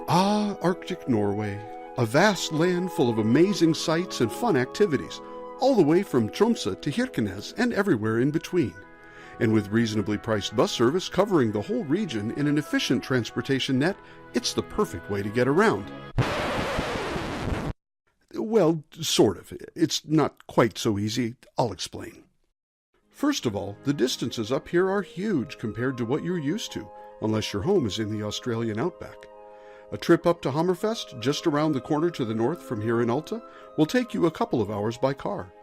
Ah, Arctic Norway, a vast land full of amazing sights and fun activities, all the way from Tromsø to Kirkenes and everywhere in between. And with reasonably priced bus service covering the whole region in an efficient transportation net, it's the perfect way to get around. Well, sort of. It's not quite so easy. I'll explain. First of all, the distances up here are huge compared to what you're used to, unless your home is in the Australian outback. A trip up to Hammerfest, just around the corner to the north from here in Alta, will take you a couple of hours by car.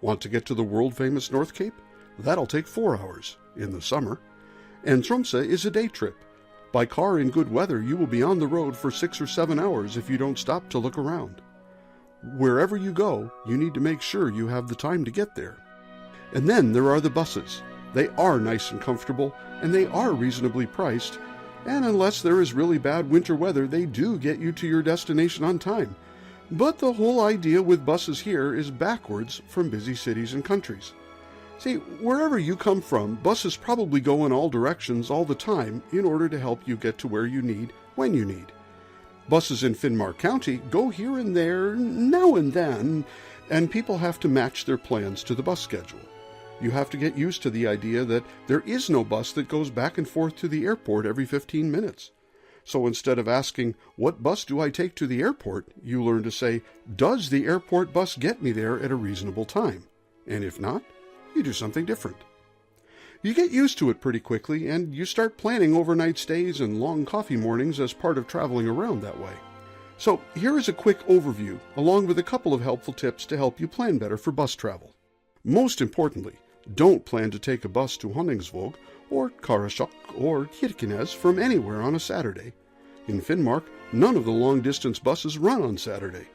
Want to get to the world-famous North Cape? That'll take 4 hours, in the summer. And Tromsø is a day trip. By car in good weather, you will be on the road for 6 or 7 hours if you don't stop to look around. Wherever you go, you need to make sure you have the time to get there. And then there are the buses. They are nice and comfortable, and they are reasonably priced, and unless there is really bad winter weather, they do get you to your destination on time. But the whole idea with buses here is backwards from busy cities and countries. See, wherever you come from, buses probably go in all directions all the time in order to help you get to where you need, when you need. Buses in Finnmark County go here and there, now and then, and people have to match their plans to the bus schedule. You have to get used to the idea that there is no bus that goes back and forth to the airport every 15 minutes. So instead of asking, "What bus do I take to the airport?" you learn to say, "Does the airport bus get me there at a reasonable time?" And if not, you do something different. You get used to it pretty quickly, and you start planning overnight stays and long coffee mornings as part of traveling around that way. So here is a quick overview, along with a couple of helpful tips to help you plan better for bus travel. Most importantly, don't plan to take a bus to Honningsvåg or Karasjok or Kirkenes from anywhere on a Saturday. In Finnmark, none of the long-distance buses run on Saturday.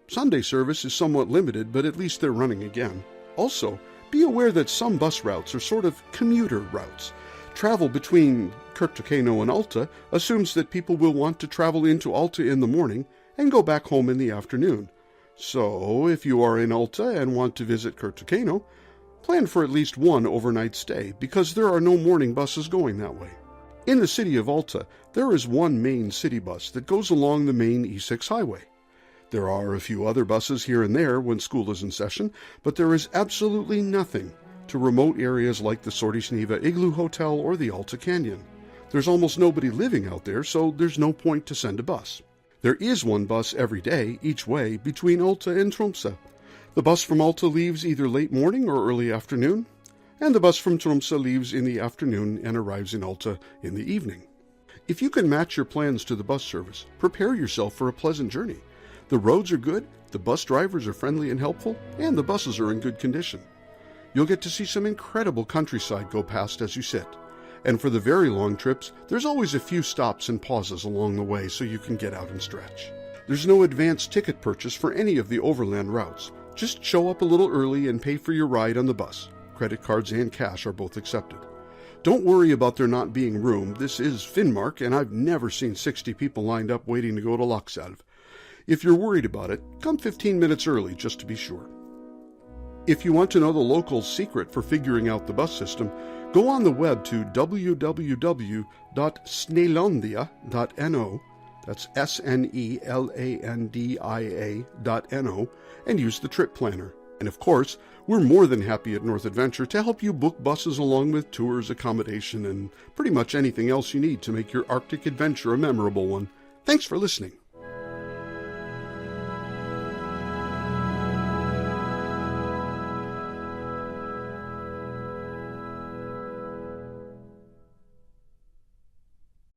Sunday service is somewhat limited, but at least they're running again. Also, be aware that some bus routes are sort of commuter routes. Travel between Kautokeino and Alta assumes that people will want to travel into Alta in the morning and go back home in the afternoon. So, if you are in Alta and want to visit Kautokeino, plan for at least one overnight stay, because there are no morning buses going that way. In the city of Alta, there is one main city bus that goes along the main E6 highway. There are a few other buses here and there when school is in session, but there is absolutely nothing to remote areas like the Sortisniva Igloo Hotel or the Alta Canyon. There's almost nobody living out there, so there's no point to send a bus. There is one bus every day, each way, between Alta and Tromsø. The bus from Alta leaves either late morning or early afternoon, and the bus from Tromsø leaves in the afternoon and arrives in Alta in the evening. If you can match your plans to the bus service, prepare yourself for a pleasant journey. The roads are good, the bus drivers are friendly and helpful, and the buses are in good condition. You'll get to see some incredible countryside go past as you sit. And for the very long trips, there's always a few stops and pauses along the way so you can get out and stretch. There's no advance ticket purchase for any of the overland routes. Just show up a little early and pay for your ride on the bus. Credit cards and cash are both accepted. Don't worry about there not being room. This is Finnmark, and I've never seen 60 people lined up waiting to go to Lakselv. If you're worried about it, come 15 minutes early just to be sure. If you want to know the locals' secret for figuring out the bus system, go on the web to www.snelandia.no, that's SNELANDIA.no, and use the trip planner. And of course, we're more than happy at North Adventure to help you book buses along with tours, accommodation, and pretty much anything else you need to make your Arctic adventure a memorable one. Thanks for listening.